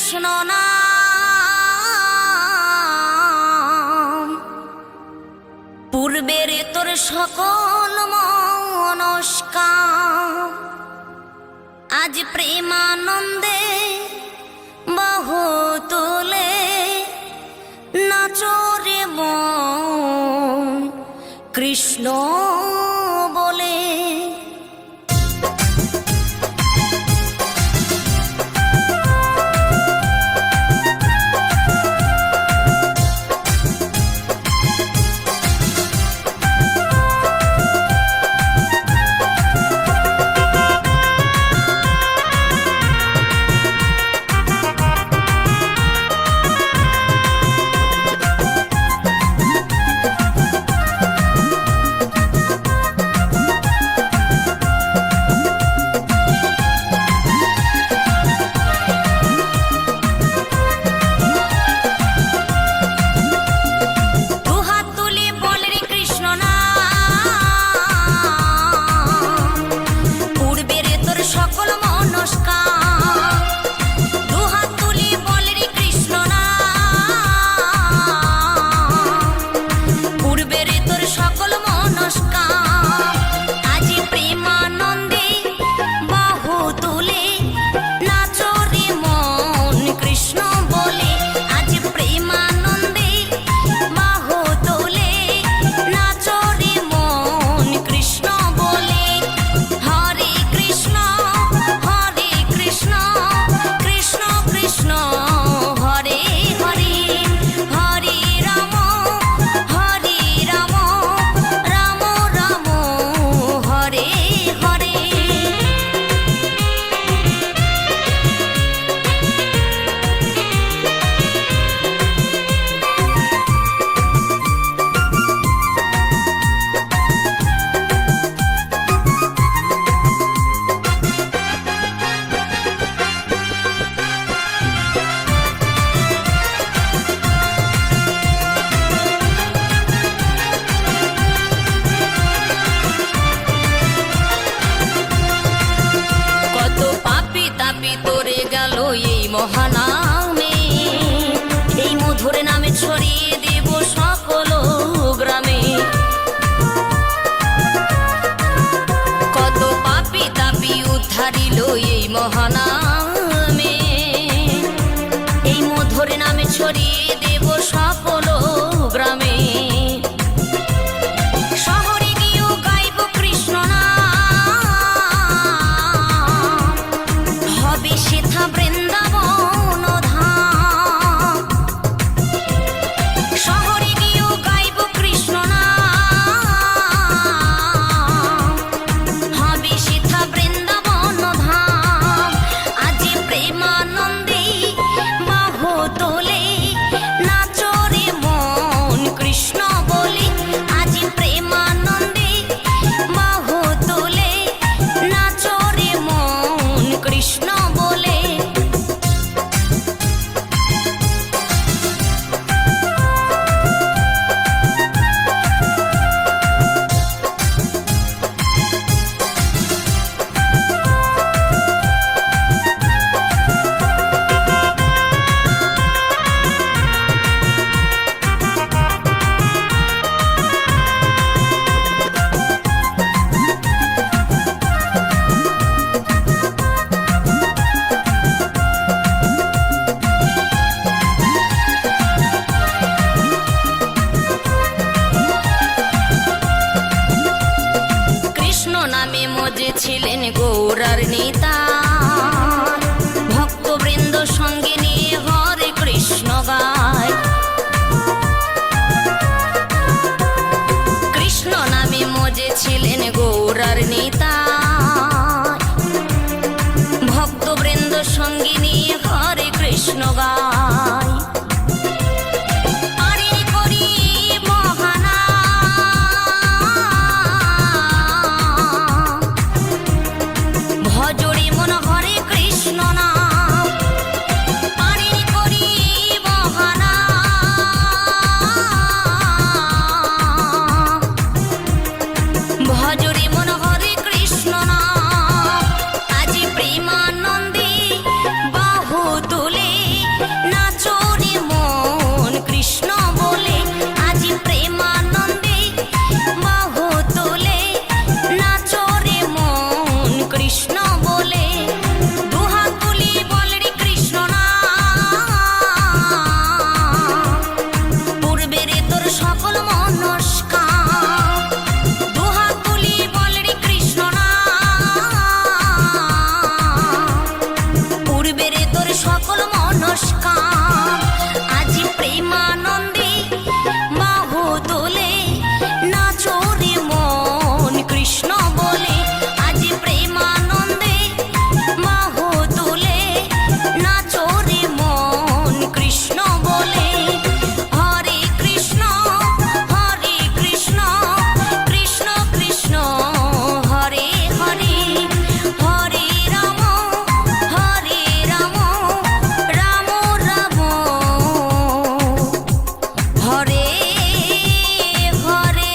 কৃষ্ণ নাম, পূর্বের তোর সকল মনস্কাম, আজ প্রেমানন্দে বাহু তুলে নাচরে মন কৃষ্ণ বলে। মহানামে এই মধুর নামে ছড়িয়ে দেব সকল গ্রামে। কত পাপী তাপী উদ্ধারিল এই মহানামে, এই মধুর নামে ছড়িয়ে দেব সকল গ্রামে। শহরে গিয়েও গাইব কৃষ্ণ নাম, হবে সেথা বৃন্দাবন ধাম। শহরে গিয়েও গাইব কৃষ্ণ নাম, হবে সেথা বৃন্দাবন ধাম। আজ প্রেমানন্দে বাহু তোলে নাচরে মন কৃষ্ণ বলে। আজ প্রেমানন্দে বাহু তোলে নাচরে মন কৃষ্ণ বলে। ছিলেন গৌরার নেতা, ভক্তবৃন্দ সঙ্গে নিয়ে হরে কৃষ্ণ গায়। কৃষ্ণ নামে মজে ছিলেন গৌরার নেতা, ভক্তবৃন্দ সঙ্গে নিয়ে হরে কৃষ্ণ গায়। ভজরে মন হরে কৃষ্ণ নাম, আজ প্রেমানন্দে বাহু তুলে ঘরে ঘরে।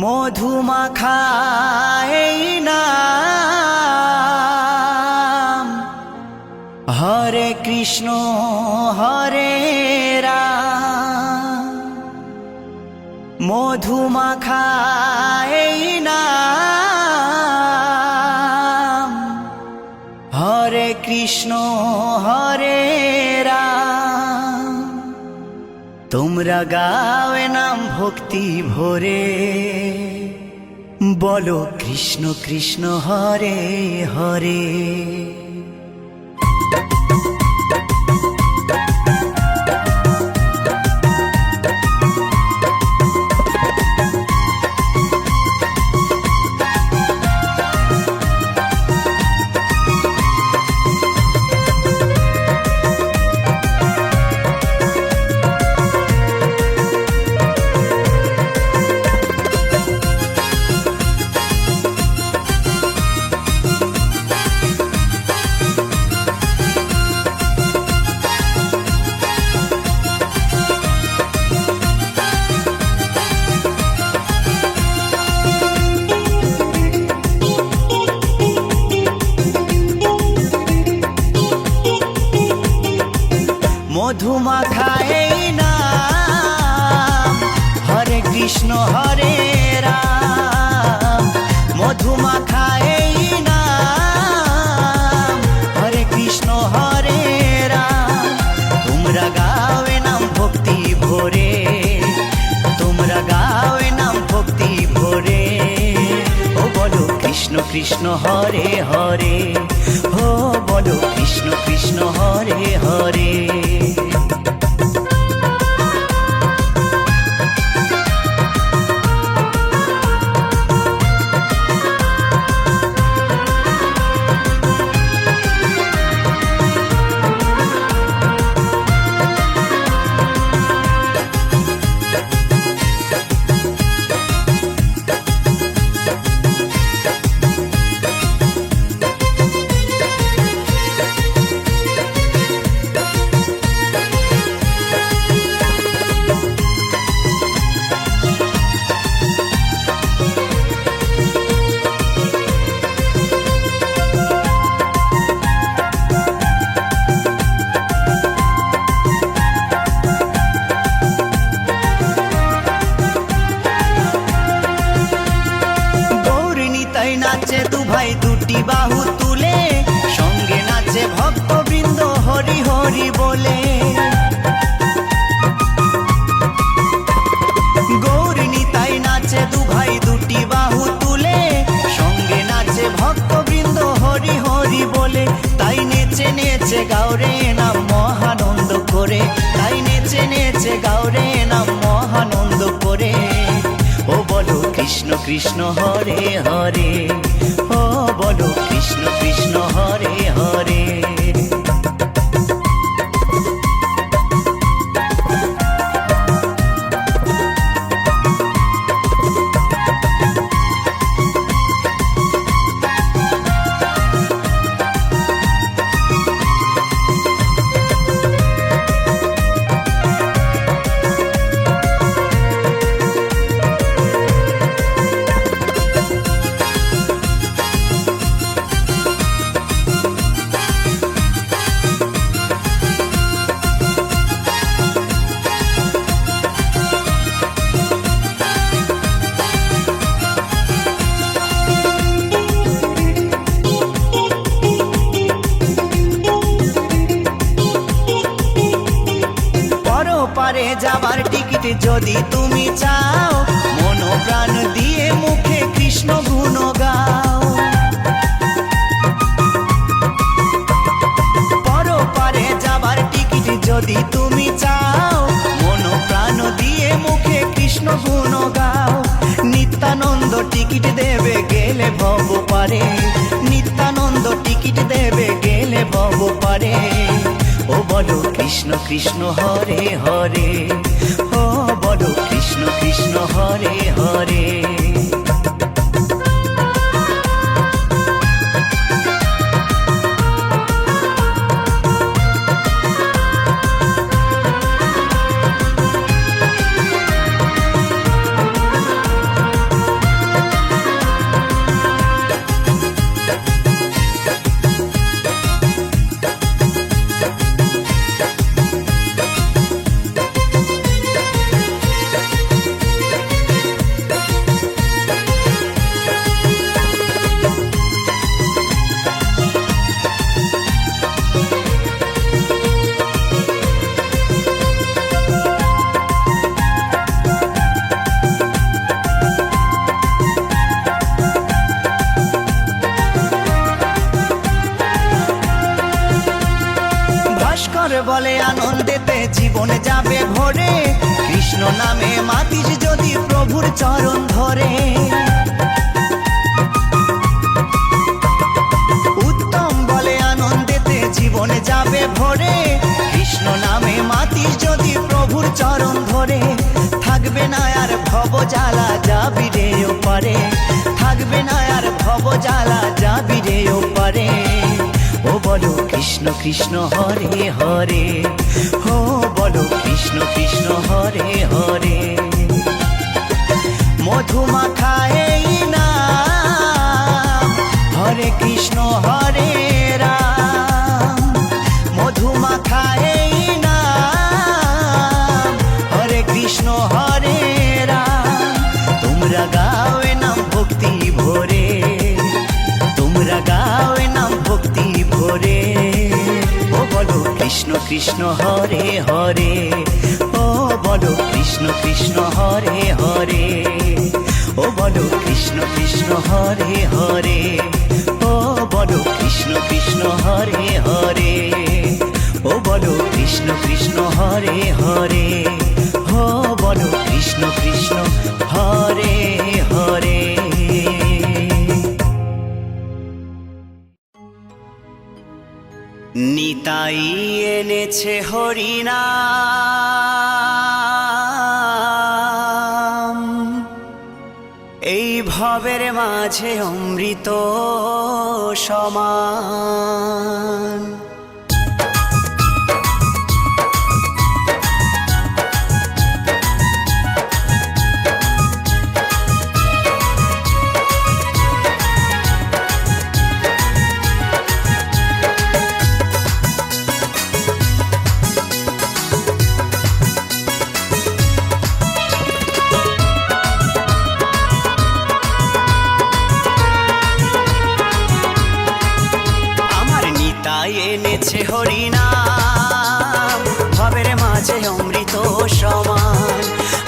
মধুমাখা এই নাম, হরে কৃষ্ণ হরে রাম। মধুমাখা এই নাম, হরে কৃষ্ণ হরে রাম। তোমরা গাও নাম ভক্তি ভরে, বলো কৃষ্ণ কৃষ্ণ হরে হরে। মধুমাখা এই নাম, হরে কৃষ্ণ হরে রাম। মধুমাখা এই নাম, হরে কৃষ্ণ হরে রাম। তোমরা গাও নাম ভক্তি ভরে, তোমরা গাও নাম ভক্তি ভরে। ও বলো কৃষ্ণ কৃষ্ণ হরে হরে, ও বলো কৃষ্ণ কৃষ্ণ হরে হরে। নাচে দু ভাই দুটি বাহু তুলে, সঙ্গে নাচে ভক্তবৃন্দ হরি হরি বলে। গৌর নিতাই নাচে দু ভাই দুটি বাহু তুলে, সঙ্গে নাচে ভক্তবৃন্দ হরি হরি বলে। তাই নেচে নেচে গাওরে নাম মহানন্দ করে, তাই নেচে নেচে গাওরে নাম মহানন্দ করে। ও বলো কৃষ্ণ কৃষ্ণ হরে হরে, ও বলো কৃষ্ণ কৃষ্ণ হরে হরে। পারে যাবার টিকিট যদি তুমি চাও, মন প্রাণ দিয়ে মুখে কৃষ্ণ গুণ গাও। পরপারে যাবার টিকিট যদি তুমি চাও, মন প্রাণ দিয়ে মুখে কৃষ্ণ গুণ গাও। নিত্যানন্দ টিকিট দেবে গেলে ভব পারে, নিত্যানন্দ টিকিট দেবে গেলে ভব পারে। ও বলো কৃষ্ণ কৃষ্ণ হরে হরে, ও বলো কৃষ্ণ কৃষ্ণ হরে হরে। বলে আনন্দেতে জীবন যাবে ভরে, কৃষ্ণ নামে মাতিস যদি প্রভুর চরণ ধরে। উত্তম বলে আনন্দেতে জীবন যাবে ভরে, কৃষ্ণ নামে মাতিস যদি প্রভুর চরণ ধরে। থাকবে না আর ভব জ্বালা যাবি রে ওপারে, থাকবে না আর ভব জ্বালা যাবি রে ওপারে। ও বলো কৃষ্ণ কৃষ্ণ হরে হরে, ও বলো কৃষ্ণ কৃষ্ণ হরে হরে। মধুমাখা এই নাম হরে কৃষ্ণ হরে রাম, মধুমাখা এই নাম হরে কৃষ্ণ হরে রাম। তোমরা গাও এ নাম ভক্তি ভরে, তোমরা গাও এ নাম ভক্তি ভরে। ও বলো কৃষ্ণ কৃষ্ণ হরে হরে, ও বলো কৃষ্ণ কৃষ্ণ হরে হরে। ও বলো কৃষ্ণ কৃষ্ণ হরে হরে, ও বলো কৃষ্ণ কৃষ্ণ হরে হরে। ও বলো কৃষ্ণ কৃষ্ণ হরে হরে, ও বলো কৃষ্ণ কৃষ্ণ হরে হরে। নিতাই এনেছে হরিনাম, এই ভবের মাঝে অমৃত সমান। এনেছে হরিনাম, ভবের মাঝে অমৃত সমান।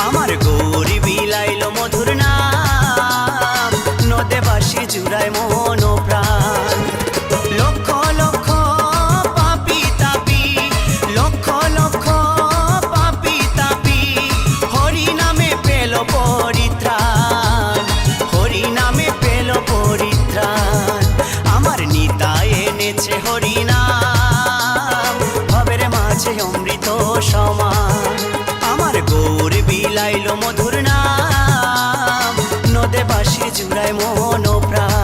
আমার গৌরী বিলাইল মধুর নাম, নদে বাসি জুড়ায় মন প্রাণ। লক্ষ লক্ষ পাপি তাপি, লক্ষ লক্ষ পাপি তাপি হরিনামে পেল পরিত্রাণ, হরিনামে পেল পরিত্রাণ। আমার নিতাই এনেছে হরিনাম, ভবের মাঝে অমৃত সমান। আমার গৌর বিলাইল মধুর নাম, নদে বাসি জুড়ায় মন প্রাণ।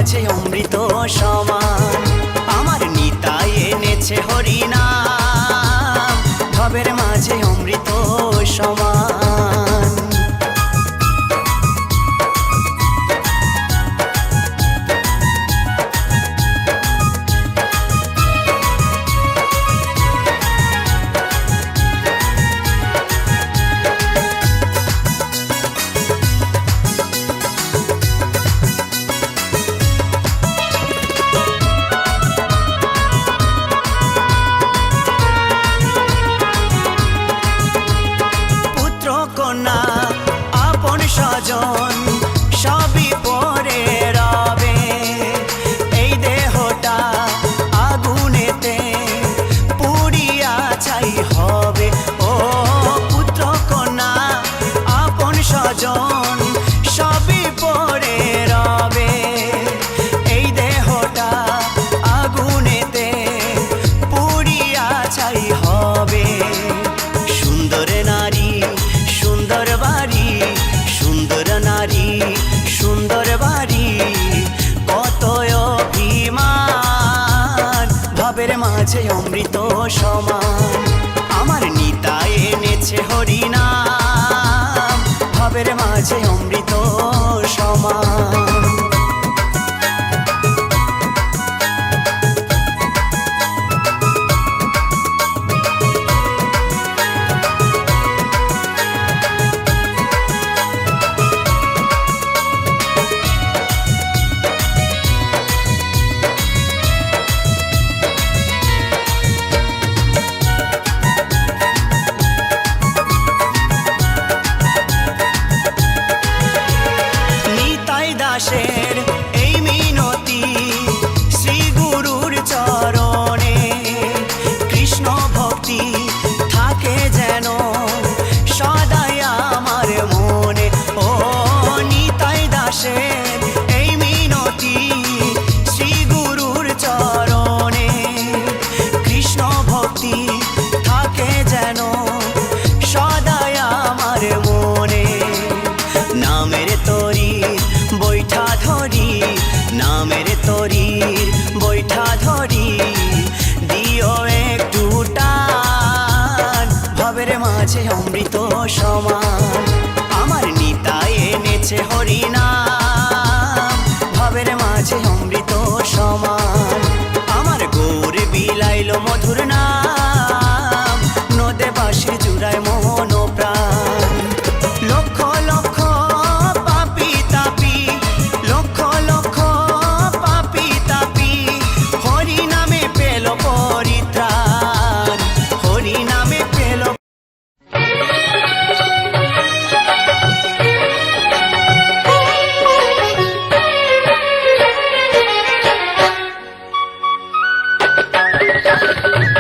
মাঝে অমৃত সমান। আমার নিতাই এনেছে হরিনাম, ভবের মাঝে অমৃত সমান। কন্যা আপন স্বজন সবই পরে রবে, এই দেহটা আগুনেতে পুড়িয়া ছাই হবে। ও পুত্র কন্যা আপন স্বজন সবই পরে রবে, এই দেহটা আগুনেতে পুড়িয়া ছাই হবে। সুন্দর নারী সুন্দর বাড়ি, সুন্দর নারী সুন্দর বাড়ি, কত অভিমান, ভবের মাঝে অমৃত সমান। আমার নিতাই এনেছে হরিনাম, ভবের মাঝে অমৃত সমান। দাসের এই মিনতি শ্রী গুরুর চরণে, কৃষ্ণ ভক্তি থাকে যেন সদাই আমার মনে। ও নিতাই দাসের এই মিনতি শ্রী গুরুর চরণে, কৃষ্ণ ভক্তি থাকে যেন সদাই আমার মনে। নামের তরি বৈঠা ধরি, নামের তরির বৈঠা ধরি, দিও একটু টান, ভবের মাঝে অমৃত সমান। আমার নিতাই এনেছে হরিনাম, ভবের মাঝে অমৃত সমান। আমার গৌর বিলাইল মধুর নাম, নদে বাঁশি জুড়ায় মন প্রাণ। লক্ষ লক্ষ পাপি তাপি, লক্ষ লক্ষ পাপি তাপি, হরি নামে পেল পরিত্রাণ, হরি নামে পেল। Thank you.